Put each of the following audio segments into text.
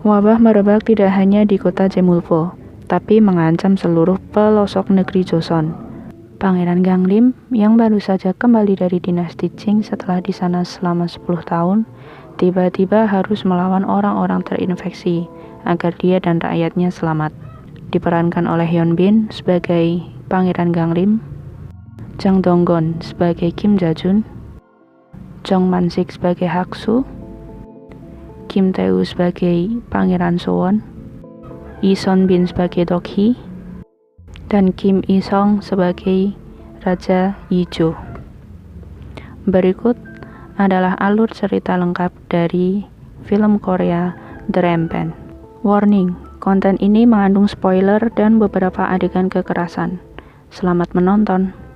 Wabah merebak tidak hanya di kota Jemulpo, tapi mengancam seluruh pelosok negeri Joseon. Pangeran Ganglim yang baru saja kembali dari dinasti Qing setelah di sana selama 10 tahun, tiba-tiba harus melawan orang-orang terinfeksi agar dia dan rakyatnya selamat. Diperankan oleh Hyun Bin sebagai Pangeran Ganglim, Jang Dong-gon sebagai Kim Ja-jun, Jong Man-sik sebagai Hak-su, Kim Tae-woo sebagai Pangeran So-won, Lee Son-bin sebagai Dok-hee, dan Kim Il-sung sebagai Raja Yi-jo. Berikut adalah alur cerita lengkap dari film Korea The Rampant. Warning, konten ini mengandung spoiler dan beberapa adegan kekerasan. Selamat menonton.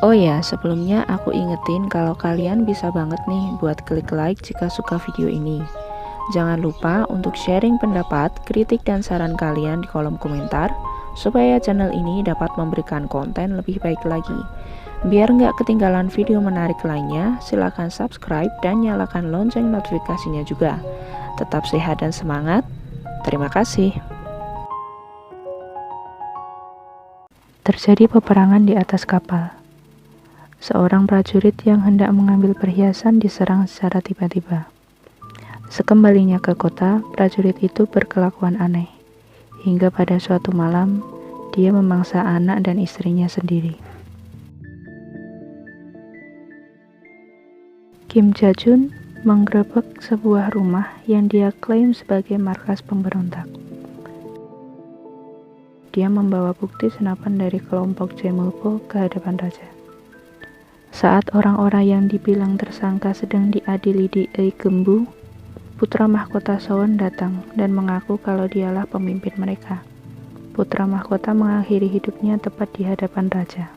Oh ya, sebelumnya aku ingetin kalau kalian bisa banget nih buat klik like jika suka video ini. Jangan lupa untuk sharing pendapat, kritik, dan saran kalian di kolom komentar supaya channel ini dapat memberikan konten lebih baik lagi. Biar nggak ketinggalan video menarik lainnya, silahkan subscribe dan nyalakan lonceng notifikasinya juga. Tetap sehat dan semangat. Terima kasih. Terjadi peperangan di atas kapal. Seorang prajurit yang hendak mengambil perhiasan diserang secara tiba-tiba. Sekembalinya ke kota, prajurit itu berkelakuan aneh. Hingga pada suatu malam, dia memangsa anak dan istrinya sendiri. Kim Ja-jun menggerebek sebuah rumah yang dia klaim sebagai markas pemberontak. Dia membawa bukti senapan dari kelompok Jemulpo ke hadapan raja. Saat orang-orang yang dibilang tersangka sedang diadili di Eigembu, putra mahkota Sowon datang dan mengaku kalau dialah pemimpin mereka. Putra mahkota mengakhiri hidupnya tepat di hadapan raja.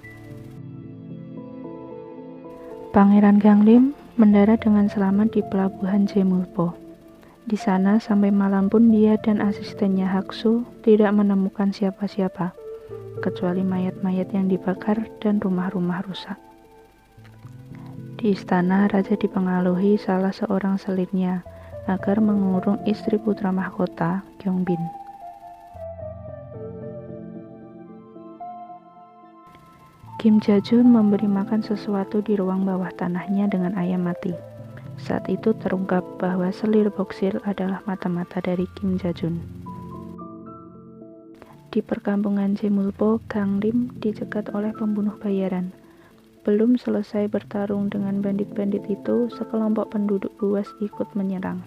Pangeran Ganglim mendarat dengan selamat di pelabuhan Jemulpo. Di sana sampai malam pun dia dan asistennya Hak-su tidak menemukan siapa-siapa, kecuali mayat-mayat yang dibakar dan rumah-rumah rusak. Di istana, raja dipengaruhi salah seorang selirnya agar mengurung istri putra mahkota, Gyeongbin. Kim Ja-jun memberi makan sesuatu di ruang bawah tanahnya dengan ayam mati. Saat itu terungkap bahwa selir boksil adalah mata-mata dari Kim Ja-jun. Di perkampungan Jemulpo, Ganglim dicegat oleh pembunuh bayaran. Belum selesai bertarung dengan bandit-bandit itu, sekelompok penduduk buas ikut menyerang.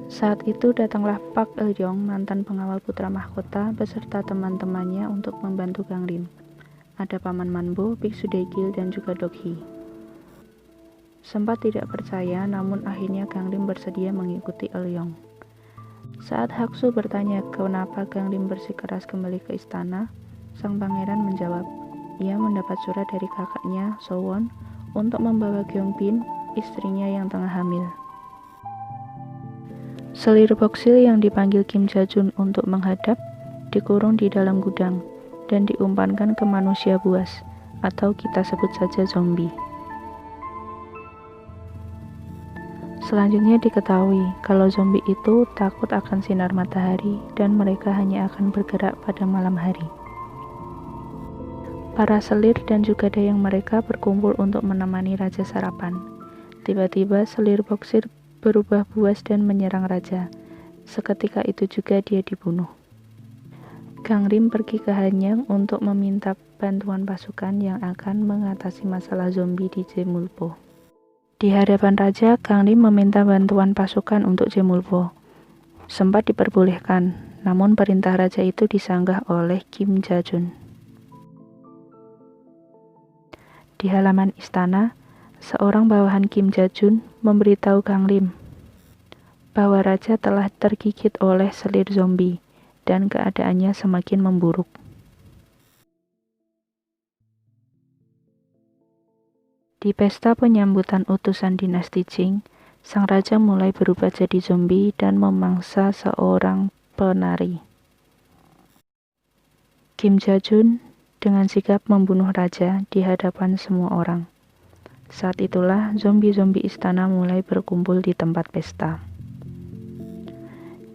Saat itu datanglah Park Eul-yong, mantan pengawal putra mahkota, beserta teman-temannya untuk membantu Ganglim. Ada Paman Manbo, Biksu Daegil, dan juga Dok-hee. Sempat tidak percaya, namun akhirnya Ganglim bersedia mengikuti Eul-yong. Saat Hak-su bertanya kenapa Ganglim bersikeras kembali ke istana, sang pangeran menjawab, ia mendapat surat dari kakaknya, So-won, untuk membawa Gyeongbin, istrinya yang tengah hamil. Selir boksil yang dipanggil Kim Ja-jun untuk menghadap, dikurung di dalam gudang, dan diumpankan ke manusia buas, atau kita sebut saja zombie. Selanjutnya diketahui kalau zombie itu takut akan sinar matahari dan mereka hanya akan bergerak pada malam hari. Para selir dan juga dayang mereka berkumpul untuk menemani raja sarapan. Tiba-tiba selir boksil berubah buas dan menyerang raja. Seketika itu juga dia dibunuh. Ganglim pergi ke Hanyang untuk meminta bantuan pasukan yang akan mengatasi masalah zombie di Jemulpo. Di hadapan raja, Ganglim meminta bantuan pasukan untuk Jemulpo. Sempat diperbolehkan, namun perintah raja itu disanggah oleh Kim Ja-jun. Di halaman istana, seorang bawahan Kim Ja-jun memberitahu Ganglim bahwa raja telah tergigit oleh selir zombie dan keadaannya semakin memburuk. Di pesta penyambutan utusan dinasti Qing, sang raja mulai berubah jadi zombie dan memangsa seorang penari. Kim Ja-jun dengan sigap membunuh raja di hadapan semua orang. Saat itulah zombie-zombie istana mulai berkumpul di tempat pesta.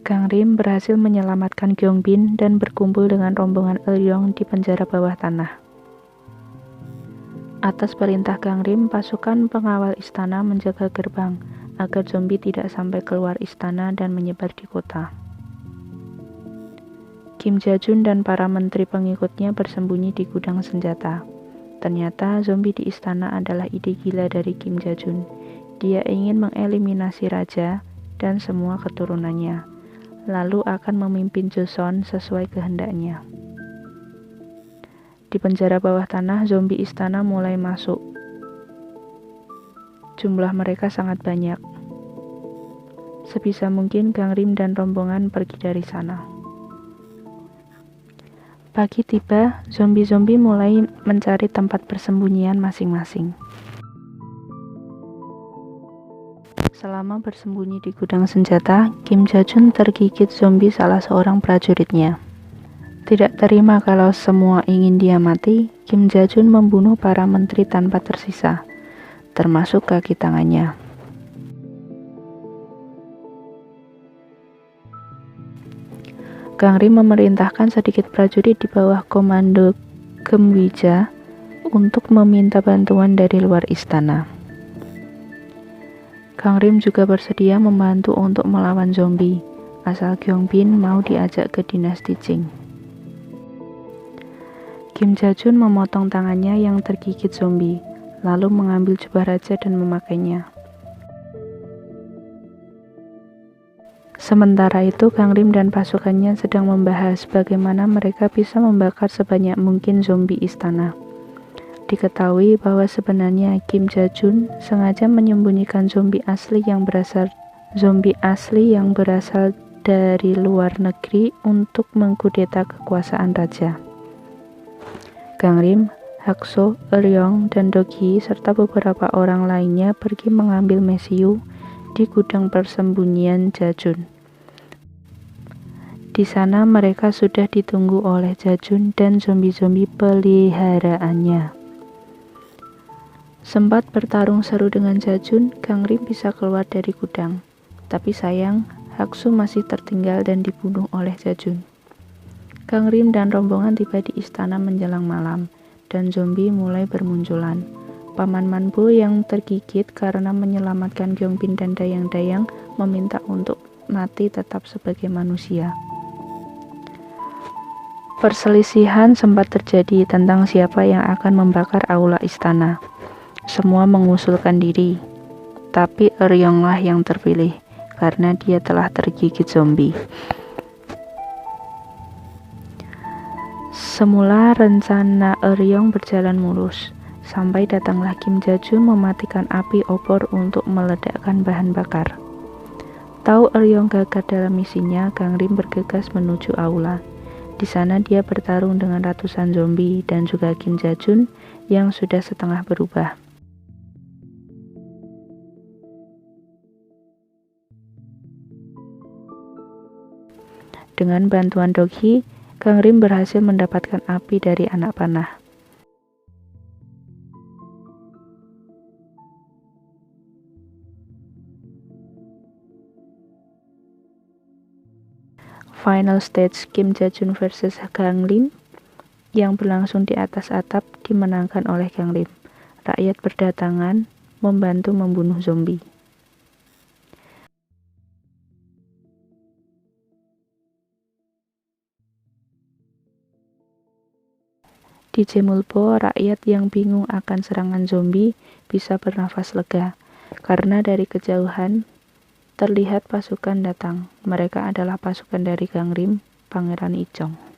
Gangrim berhasil menyelamatkan Gyeongbin dan berkumpul dengan rombongan Eryong di penjara bawah tanah. Atas perintah Gangrim, pasukan pengawal istana menjaga gerbang agar zombie tidak sampai keluar istana dan menyebar di kota. Kim Ja-jun dan para menteri pengikutnya bersembunyi di gudang senjata. Ternyata zombie di istana adalah ide gila dari Kim Ja-jun. Dia ingin mengeliminasi raja dan semua keturunannya, lalu akan memimpin Joseon sesuai kehendaknya. Di penjara bawah tanah, zombie istana mulai masuk. Jumlah mereka sangat banyak. Sebisa mungkin Gangrim dan rombongan pergi dari sana. Pagi tiba, zombie-zombie mulai mencari tempat persembunyian masing-masing. Selama bersembunyi di gudang senjata, Kim Ja-jun tergigit zombie salah seorang prajuritnya. Tidak terima kalau semua ingin dia mati, Kim Ja-jun membunuh para menteri tanpa tersisa, termasuk kaki tangannya. Gangrim memerintahkan sedikit prajurit di bawah komando Geumwija untuk meminta bantuan dari luar istana. Gangrim juga bersedia membantu untuk melawan zombie, asal Gyeongbin mau diajak ke dinasti Qing. Kim Ja-jun memotong tangannya yang tergigit zombie, lalu mengambil jubah raja dan memakainya. Sementara itu, Gangrim dan pasukannya sedang membahas bagaimana mereka bisa membakar sebanyak mungkin zombie istana. Diketahui bahwa sebenarnya Kim Ja-jun sengaja menyembunyikan zombie asli yang berasal dari luar negeri untuk mengkudeta kekuasaan raja. Gangrim, Hakso, Eryong, dan Dokgi serta beberapa orang lainnya pergi mengambil Mesiu di gudang persembunyian Ja-jun. Di sana mereka sudah ditunggu oleh Ja-jun dan zombie-zombie peliharaannya. Sempat bertarung seru dengan Ja-jun, Gangrim bisa keluar dari gudang. Tapi sayang, Haksu masih tertinggal dan dibunuh oleh Ja-jun. Gangrim dan rombongan tiba di istana menjelang malam, dan zombie mulai bermunculan. Paman Manbo yang tergigit karena menyelamatkan Gyeongbin dan dayang-dayang meminta untuk mati tetap sebagai manusia. Perselisihan sempat terjadi tentang siapa yang akan membakar aula istana. Semua mengusulkan diri, tapi Eryonglah yang terpilih karena dia telah tergigit zombie. Semula rencana Eryong berjalan mulus, sampai datanglah Kim Ja-jun mematikan api obor untuk meledakkan bahan bakar. Tahu Eryong gagal dalam misinya, Gangrim bergegas menuju aula. Di sana dia bertarung dengan ratusan zombie dan juga Kim Ja-jun yang sudah setengah berubah. Dengan bantuan Dokgi, Gangrim berhasil mendapatkan api dari anak panah. Final stage Kim Ja-jun versus Gangrim yang berlangsung di atas atap dimenangkan oleh Gangrim. Rakyat berdatangan membantu membunuh zombie. Di Jemulpo, rakyat yang bingung akan serangan zombie bisa bernafas lega, karena dari kejauhan terlihat pasukan datang. Mereka adalah pasukan dari Gangrim, Pangeran Ichong.